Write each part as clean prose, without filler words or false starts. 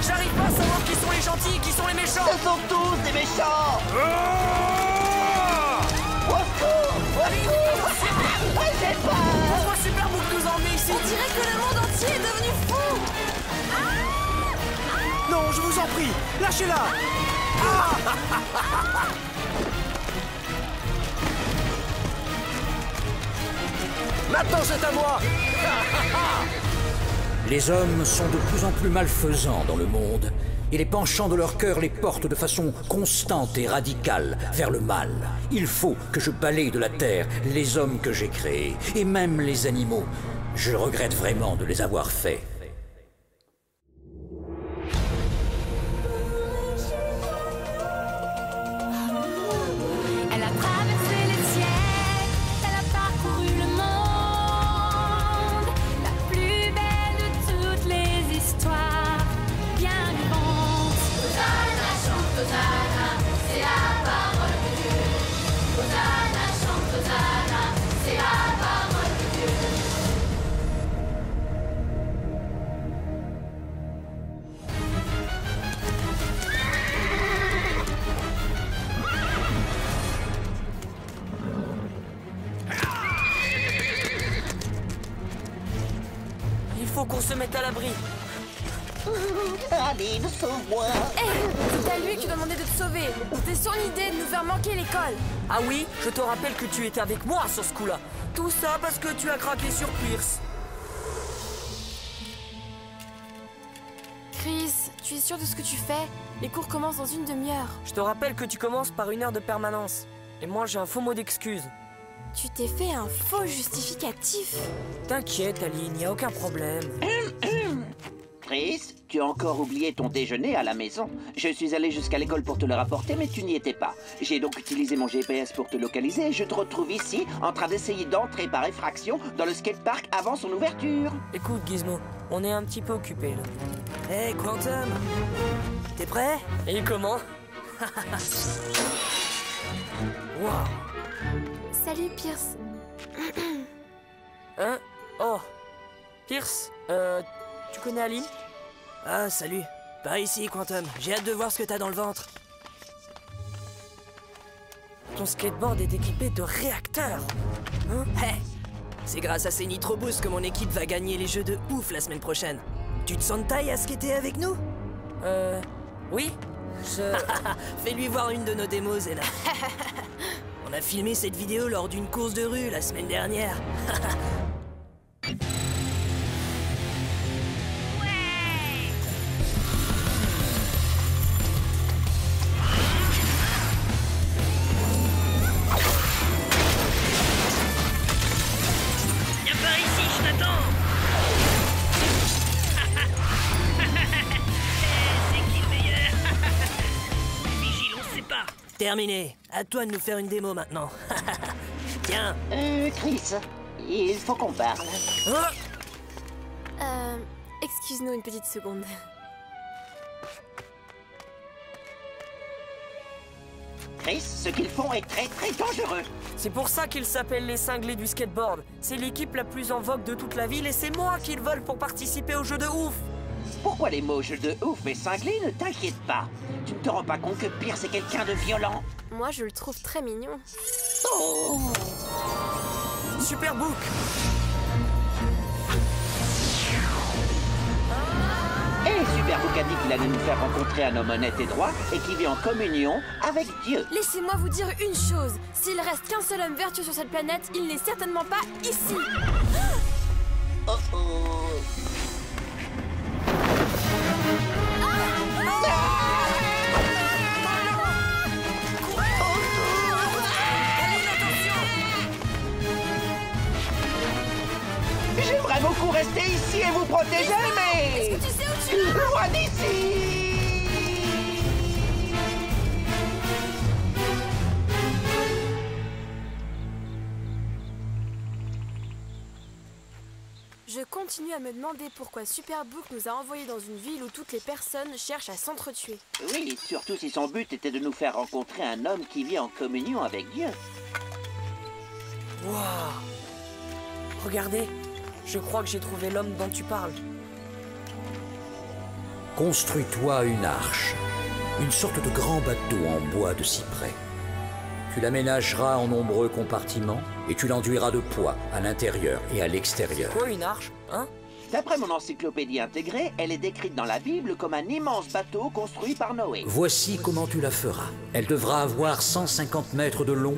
J'arrive pas à savoir qui sont les gentils et qui sont les méchants. Ce sont tous des méchants. Au secours! Au secours! J'ai peur! Pourquoi Superbook nous a emmenés ici? On dirait que le monde entier est devenu fou. Non, je vous en prie, lâchez-la. Maintenant c'est à moi. Les hommes sont de plus en plus malfaisants dans le monde, et les penchants de leur cœur les portent de façon constante et radicale vers le mal. Il faut que je balaye de la terre les hommes que j'ai créés, et même les animaux. Je regrette vraiment de les avoir faits. Elle a traversé les siècles, elle a parcouru le monde, la plus belle de toutes les histoires, bien vivantes. Hosanna chante Hosanna, c'est la parole de Dieu. Hosanna chante Hosanna, c'est la parole de Dieu. Il faut qu'on se mette à l'abri. Aline, sauve-moi! Hé, c'est à lui qui demandait de te sauver. C'était son idée de nous faire manquer l'école. Ah oui, je te rappelle que tu étais avec moi sur ce coup-là. Tout ça parce que tu as craqué sur Pierce. Chris, tu es sûr de ce que tu fais? Les cours commencent dans une demi-heure. Je te rappelle que tu commences par 1 heure de permanence. Et moi j'ai un faux mot d'excuse. Tu t'es fait un faux justificatif. T'inquiète Aline, y a aucun problème. Chris, tu as encore oublié ton déjeuner à la maison. Je suis allé jusqu'à l'école pour te le rapporter, mais tu n'y étais pas. J'ai donc utilisé mon GPS pour te localiser et je te retrouve ici, en train d'essayer d'entrer par effraction dans le skatepark avant son ouverture. Écoute Gizmo, on est un petit peu occupé là. Hey Quantum, t'es prêt? Et comment? Wow. Salut, Pierce. Hein? Oh. Pierce, tu connais Aline? Ah, salut. Par ici, Quantum. J'ai hâte de voir ce que t'as dans le ventre. Ton skateboard est équipé de réacteurs. Hein? Hey, c'est grâce à ces Nitro Boost que mon équipe va gagner les jeux de ouf la semaine prochaine. Tu te sens de taille à skater avec nous? Oui. Fais-lui voir une de nos démos, Zena. On a filmé cette vidéo lors d'une course de rue la semaine dernière. Viens par ici, je t'attends. C'est qui le meilleur? Vigile, on se sépare. Terminé. À toi de nous faire une démo maintenant. Tiens. Chris, il faut qu'on parle. Excuse-nous une petite seconde. Chris, ce qu'ils font est très très dangereux. C'est pour ça qu'ils s'appellent les cinglés du skateboard. C'est l'équipe la plus en vogue de toute la ville et c'est moi qu'ils veulent pour participer au jeu de ouf. Pourquoi les mots jeu de ouf et cinglé? Ne t'inquiète pas. Tu ne te rends pas compte que Pierce est quelqu'un de violent? Moi, je le trouve très mignon. Oh! Superbook. Et Superbook a dit qu'il allait nous faire rencontrer un homme honnête et droit et qui vit en communion avec Dieu. Laissez-moi vous dire une chose. S'il reste qu'un seul homme vertueux sur cette planète, il n'est certainement pas ici. Oh oh! J'aimerais beaucoup rester ici et vous protéger, mais... Est-ce que tu sais où tu es? Loin d'ici! Je continue à me demander pourquoi Superbook nous a envoyés dans une ville où toutes les personnes cherchent à s'entretuer. Oui, surtout si son but était de nous faire rencontrer un homme qui vit en communion avec Dieu. Waouh! Regardez, je crois que j'ai trouvé l'homme dont tu parles. Construis-toi une arche, une sorte de grand bateau en bois de cyprès. Tu l'aménageras en nombreux compartiments et tu l'enduiras de poids à l'intérieur et à l'extérieur. Quoi, une arche? Hein? D'après mon encyclopédie intégrée, elle est décrite dans la Bible comme un immense bateau construit par Noé. Voici comment tu la feras. Elle devra avoir 150 mètres de long,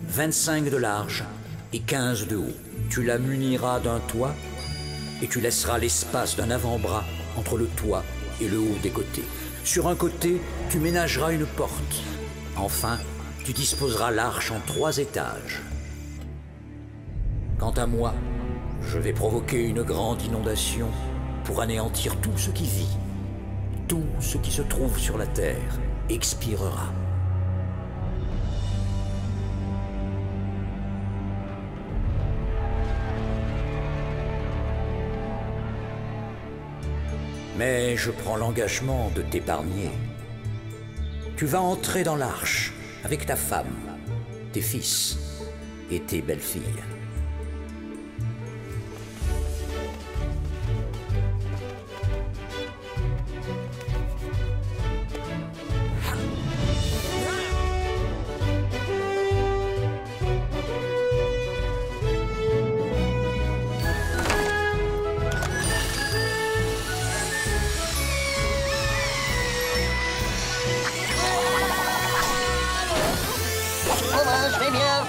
25 de large et 15 de haut. Tu la muniras d'un toit et tu laisseras l'espace d'un avant-bras entre le toit et le haut des côtés. Sur un côté, tu ménageras une porte. Enfin, tu disposeras l'arche en 3 étages. Quant à moi, je vais provoquer une grande inondation pour anéantir tout ce qui vit. Tout ce qui se trouve sur la terre expirera. Mais je prends l'engagement de t'épargner. Tu vas entrer dans l'arche avec ta femme, tes fils et tes belles-filles. Je vais bien.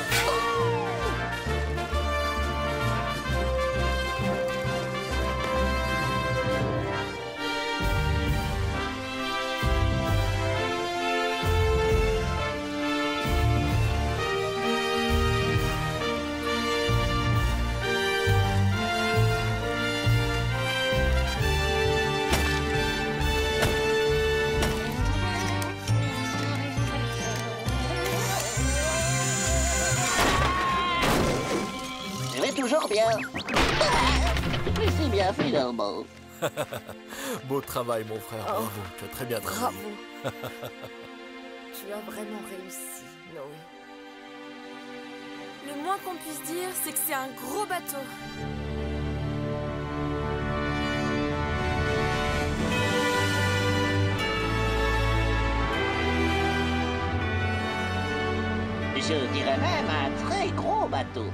Toujours bien. Mais c'est bien finalement. Beau travail, mon frère. Bravo. Tu as très bien travaillé. Bravo. Tu as vraiment réussi, Noé. Le moins qu'on puisse dire, c'est que c'est un gros bateau. Je dirais même un très gros bateau.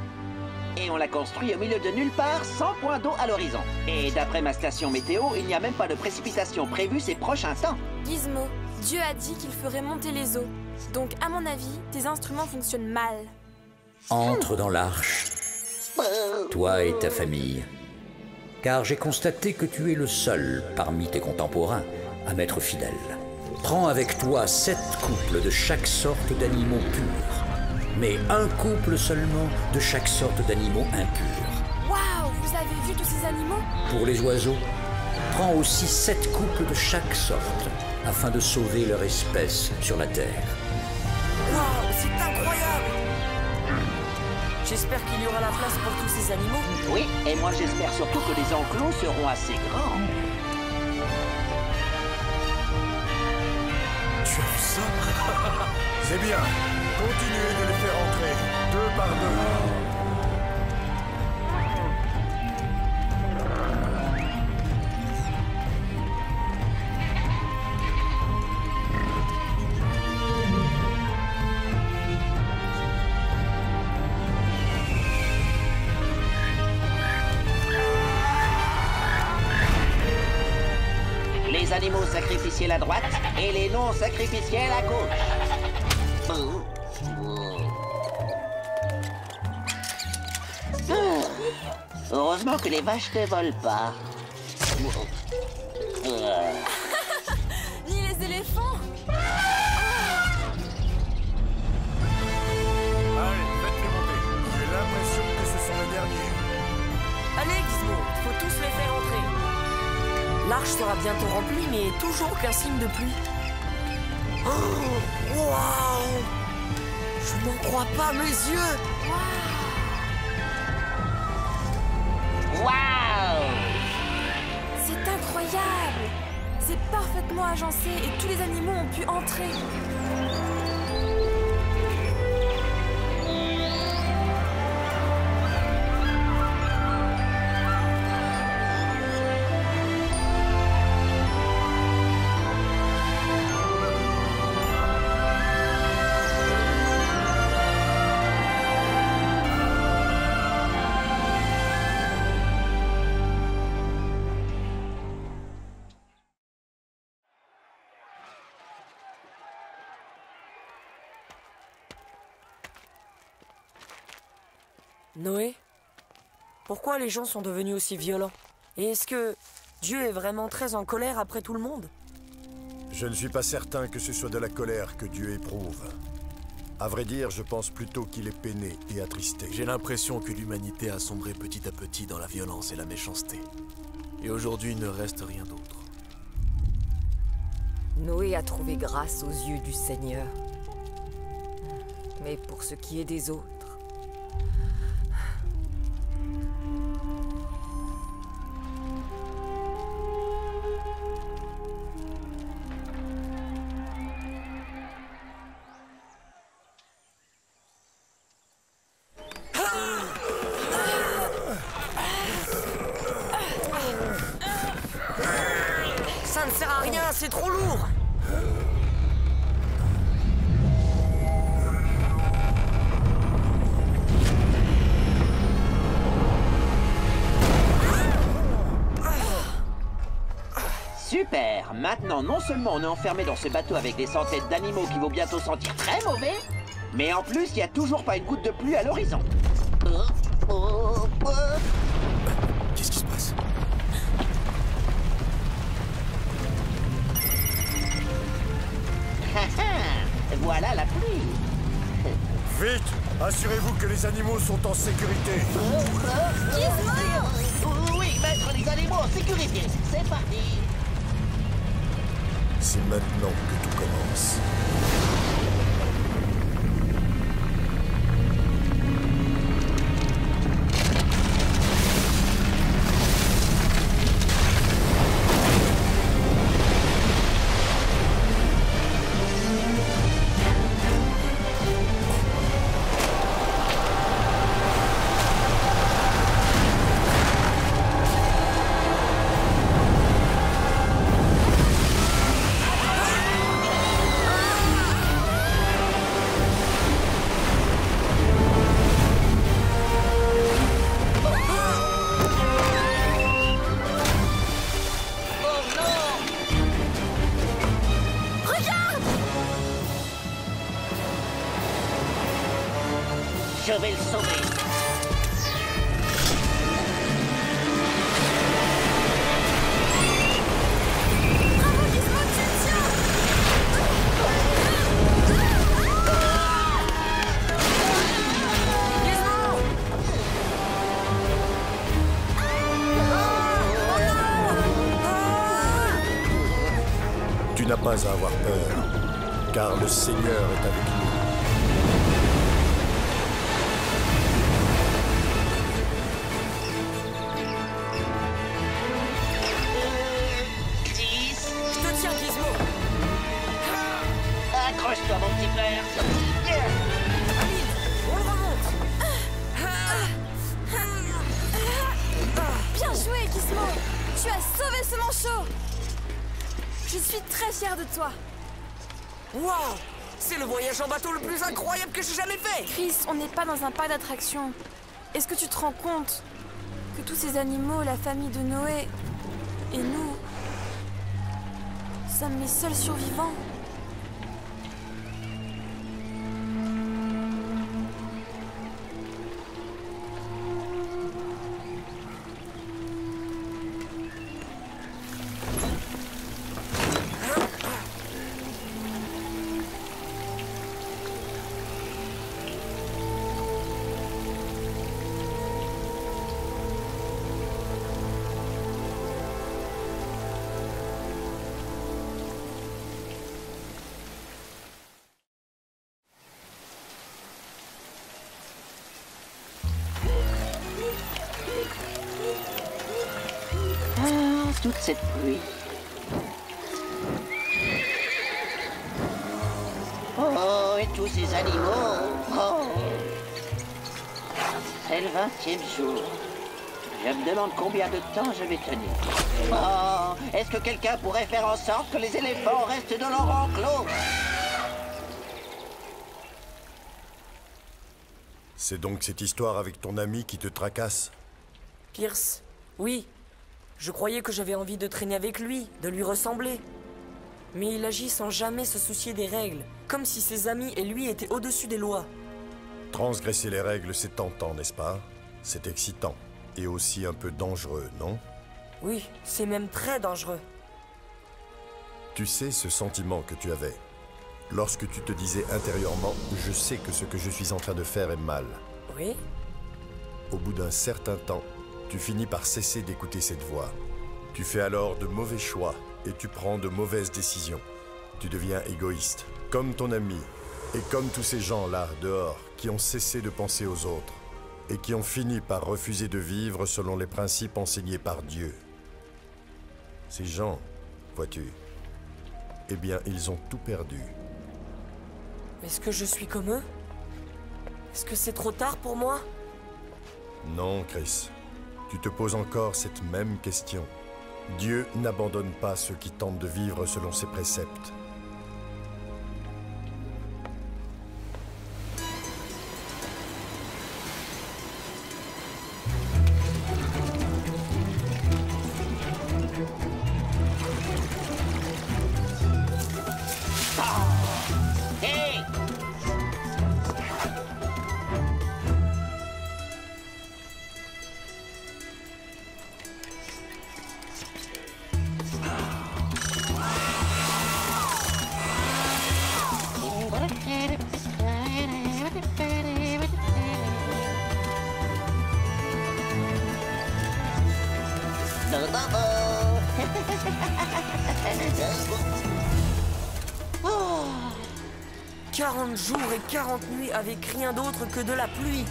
Et on l'a construit au milieu de nulle part, sans point d'eau à l'horizon. Et d'après ma station météo, il n'y a même pas de précipitation prévue ces prochains temps. Gizmo, Dieu a dit qu'il ferait monter les eaux. Donc, à mon avis, tes instruments fonctionnent mal. Entre dans l'arche, toi et ta famille. Car j'ai constaté que tu es le seul parmi tes contemporains à m'être fidèle. Prends avec toi 7 couples de chaque sorte d'animaux purs. Mais un couple seulement de chaque sorte d'animaux impurs. Waouh, vous avez vu tous ces animaux? Pour les oiseaux, prends aussi 7 couples de chaque sorte, afin de sauver leur espèce sur la Terre. Waouh, c'est incroyable! J'espère qu'il y aura la place pour tous ces animaux. Oui, et moi j'espère surtout que les enclos seront assez grands. Tu as vu ça? C'est bien. Continuez de les faire entrer, 2 par 2. Les animaux sacrificiels à droite et les non sacrificiels à gauche. Heureusement que les vaches ne volent pas. Ni les éléphants. Allez, faites-les monter. J'ai l'impression que ce sont les derniers. Allez, Gizmo, faut tous les faire entrer. L'arche sera bientôt remplie, mais toujours aucun signe de pluie. Oh, waouh! Je n'en crois pas mes yeux! Waouh! C'est incroyable. C'est parfaitement agencé et tous les animaux ont pu entrer. Noé, pourquoi les gens sont devenus aussi violents? Et est-ce que Dieu est vraiment très en colère après tout le monde? Je ne suis pas certain que ce soit de la colère que Dieu éprouve. À vrai dire, je pense plutôt qu'il est peiné et attristé. J'ai l'impression que l'humanité a sombré petit à petit dans la violence et la méchanceté. Et aujourd'hui, il ne reste rien d'autre. Noé a trouvé grâce aux yeux du Seigneur. Mais pour ce qui est des autres... Ça ne sert à rien, c'est trop lourd. Super! Maintenant, non seulement on est enfermé dans ce bateau avec des centaines d'animaux qui vont bientôt sentir très mauvais, mais en plus, il n'y a toujours pas une goutte de pluie à l'horizon. Qu'est-ce qui se passe? Voilà la pluie. Vite! Assurez-vous que les animaux sont en sécurité. Oui, mettre les animaux en sécurité. C'est parti. C'est maintenant que tout commence. Je vais le sauver. Tu n'as pas à avoir peur, car le Seigneur est avec nous. Accroche-toi, mon petit frère. On le remonte. Bien joué, Gizmo. Tu as sauvé ce manchot. Je suis très fière de toi. Waouh! C'est le voyage en bateau le plus incroyable que j'ai jamais fait. Chris, on n'est pas dans un parc d'attractions. Est-ce que tu te rends compte que tous ces animaux, la famille de Noé et nous, sommes les seuls survivants? Toute cette pluie. Oh, et tous ces animaux. Oh. C'est le 20e jour. Je me demande combien de temps je vais tenir. Oh, est-ce que quelqu'un pourrait faire en sorte que les éléphants restent dans leur enclos? C'est donc cette histoire avec ton ami qui te tracasse? Pierce, oui. Je croyais que j'avais envie de traîner avec lui, de lui ressembler. Mais il agit sans jamais se soucier des règles, comme si ses amis et lui étaient au-dessus des lois. Transgresser les règles, c'est tentant, n'est-ce pas? C'est excitant. Et aussi un peu dangereux, non? Oui, c'est même très dangereux. Tu sais ce sentiment que tu avais lorsque tu te disais intérieurement « Je sais que ce que je suis en train de faire est mal ». Oui? Au bout d'un certain temps, tu finis par cesser d'écouter cette voix. Tu fais alors de mauvais choix et tu prends de mauvaises décisions. Tu deviens égoïste, comme ton ami et comme tous ces gens-là, dehors, qui ont cessé de penser aux autres et qui ont fini par refuser de vivre selon les principes enseignés par Dieu. Ces gens, vois-tu, eh bien, ils ont tout perdu. Est-ce que je suis comme eux? Est-ce que c'est trop tard pour moi? Non, Chris. Tu te poses encore cette même question. Dieu n'abandonne pas ceux qui tentent de vivre selon ses préceptes. Oh 40 jours et 40 nuits avec rien d'autre que de la pluie.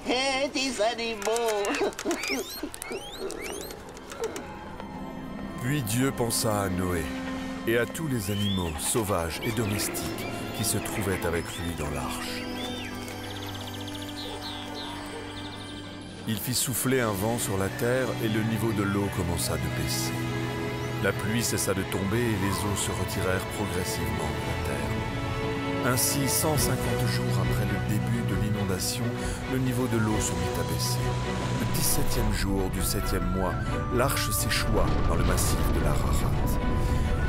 Hé, des animaux. Puis Dieu pensa à Noé et à tous les animaux sauvages et domestiques qui se trouvaient avec lui dans l'arche. Il fit souffler un vent sur la terre et le niveau de l'eau commença de baisser. La pluie cessa de tomber et les eaux se retirèrent progressivement de la terre. Ainsi, 150 jours après le début de l'inondation, le niveau de l'eau se mit à baisser. Le 17e jour du 7e mois, l'arche s'échoua dans le massif de l'Ararat.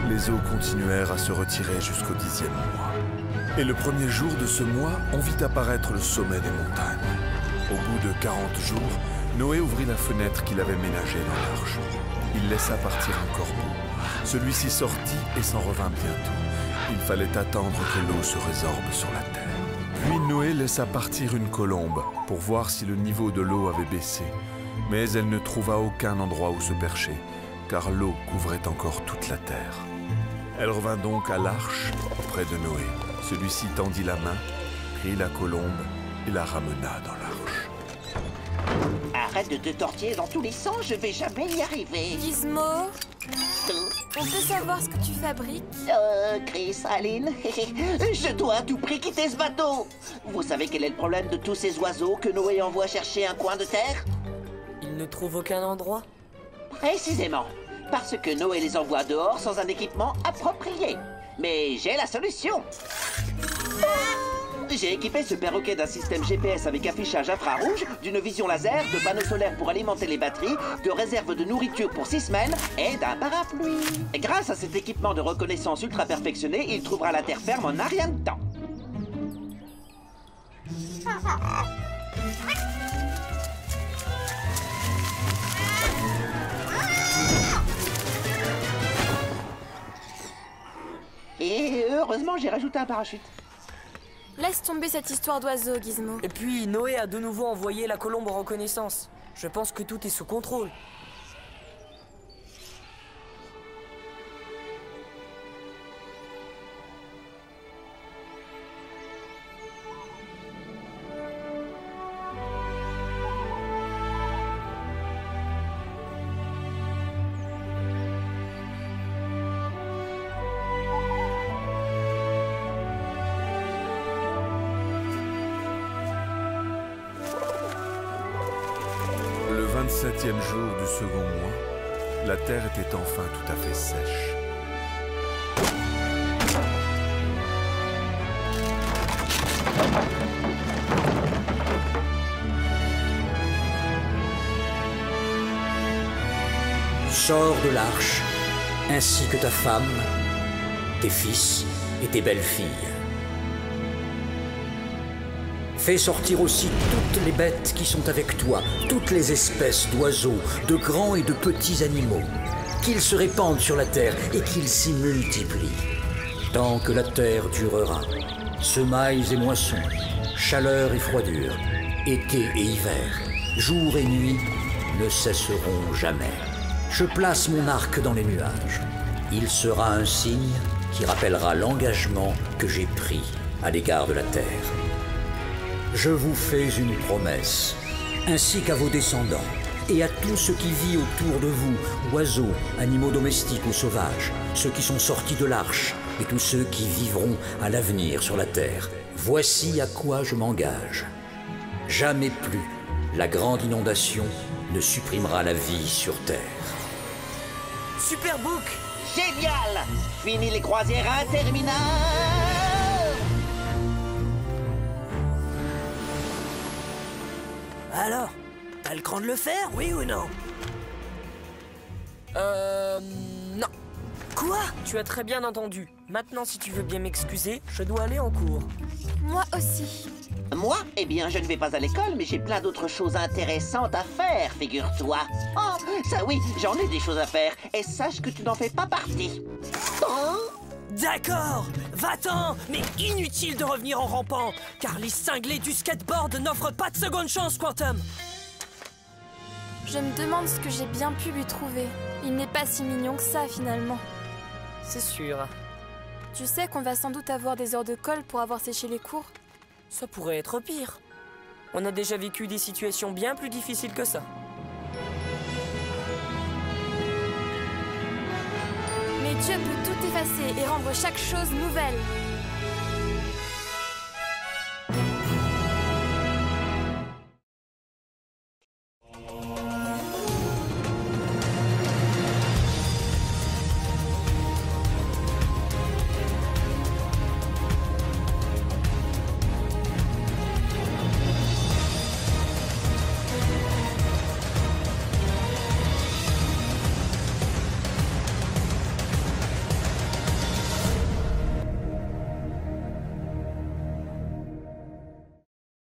Les eaux continuèrent à se retirer jusqu'au 10e mois. Et le premier jour de ce mois, on vit apparaître le sommet des montagnes. Au bout de 40 jours, Noé ouvrit la fenêtre qu'il avait ménagée dans l'arche. Il laissa partir un corbeau. Celui-ci sortit et s'en revint bientôt. Il fallait attendre que l'eau se résorbe sur la terre. Puis Noé laissa partir une colombe pour voir si le niveau de l'eau avait baissé. Mais elle ne trouva aucun endroit où se percher, car l'eau couvrait encore toute la terre. Elle revint donc à l'arche auprès de Noé. Celui-ci tendit la main, prit la colombe et la ramena dans l'arche. Arrête de te tortiller dans tous les sens, je vais jamais y arriver. Gizmo, on peut savoir ce que tu fabriques? Chris, Aline, je dois à tout prix quitter ce bateau. Vous savez quel est le problème de tous ces oiseaux que Noé envoie chercher un coin de terre? Ils ne trouvent aucun endroit? Précisément, parce que Noé les envoie dehors sans un équipement approprié. Mais j'ai la solution. J'ai équipé ce perroquet d'un système GPS avec affichage infrarouge, d'une vision laser, de panneaux solaires pour alimenter les batteries, de réserves de nourriture pour 6 semaines et d'un parapluie. Et grâce à cet équipement de reconnaissance ultra perfectionné, il trouvera la terre ferme en un rien de temps. Et heureusement, j'ai rajouté un parachute. Laisse tomber cette histoire d'oiseau, Gizmo. Et puis, Noé a de nouveau envoyé la colombe en reconnaissance. Je pense que tout est sous contrôle. Le 27e jour du second mois, la terre était enfin tout à fait sèche. Sors de l'arche, ainsi que ta femme, tes fils et tes belles-filles. Fais sortir aussi toutes les bêtes qui sont avec toi, toutes les espèces d'oiseaux, de grands et de petits animaux. Qu'ils se répandent sur la terre et qu'ils s'y multiplient. Tant que la terre durera, semailles et moissons, chaleur et froidure, été et hiver, jour et nuit ne cesseront jamais. Je place mon arc dans les nuages. Il sera un signe qui rappellera l'engagement que j'ai pris à l'égard de la terre. Je vous fais une promesse, ainsi qu'à vos descendants, et à tout ce qui vit autour de vous, oiseaux, animaux domestiques ou sauvages, ceux qui sont sortis de l'arche, et tous ceux qui vivront à l'avenir sur la terre. Voici à quoi je m'engage. Jamais plus la grande inondation ne supprimera la vie sur terre. Super Book! Génial! Fini les croisières interminables! Alors, t'as le cran de le faire, oui ou non? Non. Quoi? Tu as très bien entendu. Maintenant, si tu veux bien m'excuser, je dois aller en cours. Moi aussi. Moi? Eh bien, je ne vais pas à l'école, mais j'ai plein d'autres choses intéressantes à faire, figure-toi. Oh, ça oui, j'en ai des choses à faire. Et sache que tu n'en fais pas partie. Oh. D'accord, va-t'en, mais inutile de revenir en rampant, car les cinglés du skateboard n'offrent pas de seconde chance, Quantum. Je me demande ce que j'ai bien pu lui trouver. Il n'est pas si mignon que ça, finalement. C'est sûr. Tu sais qu'on va sans doute avoir des heures de colle pour avoir séché les cours? Ça pourrait être pire. On a déjà vécu des situations bien plus difficiles que ça. Mais Dieu peut tout effacer et rendre chaque chose nouvelle.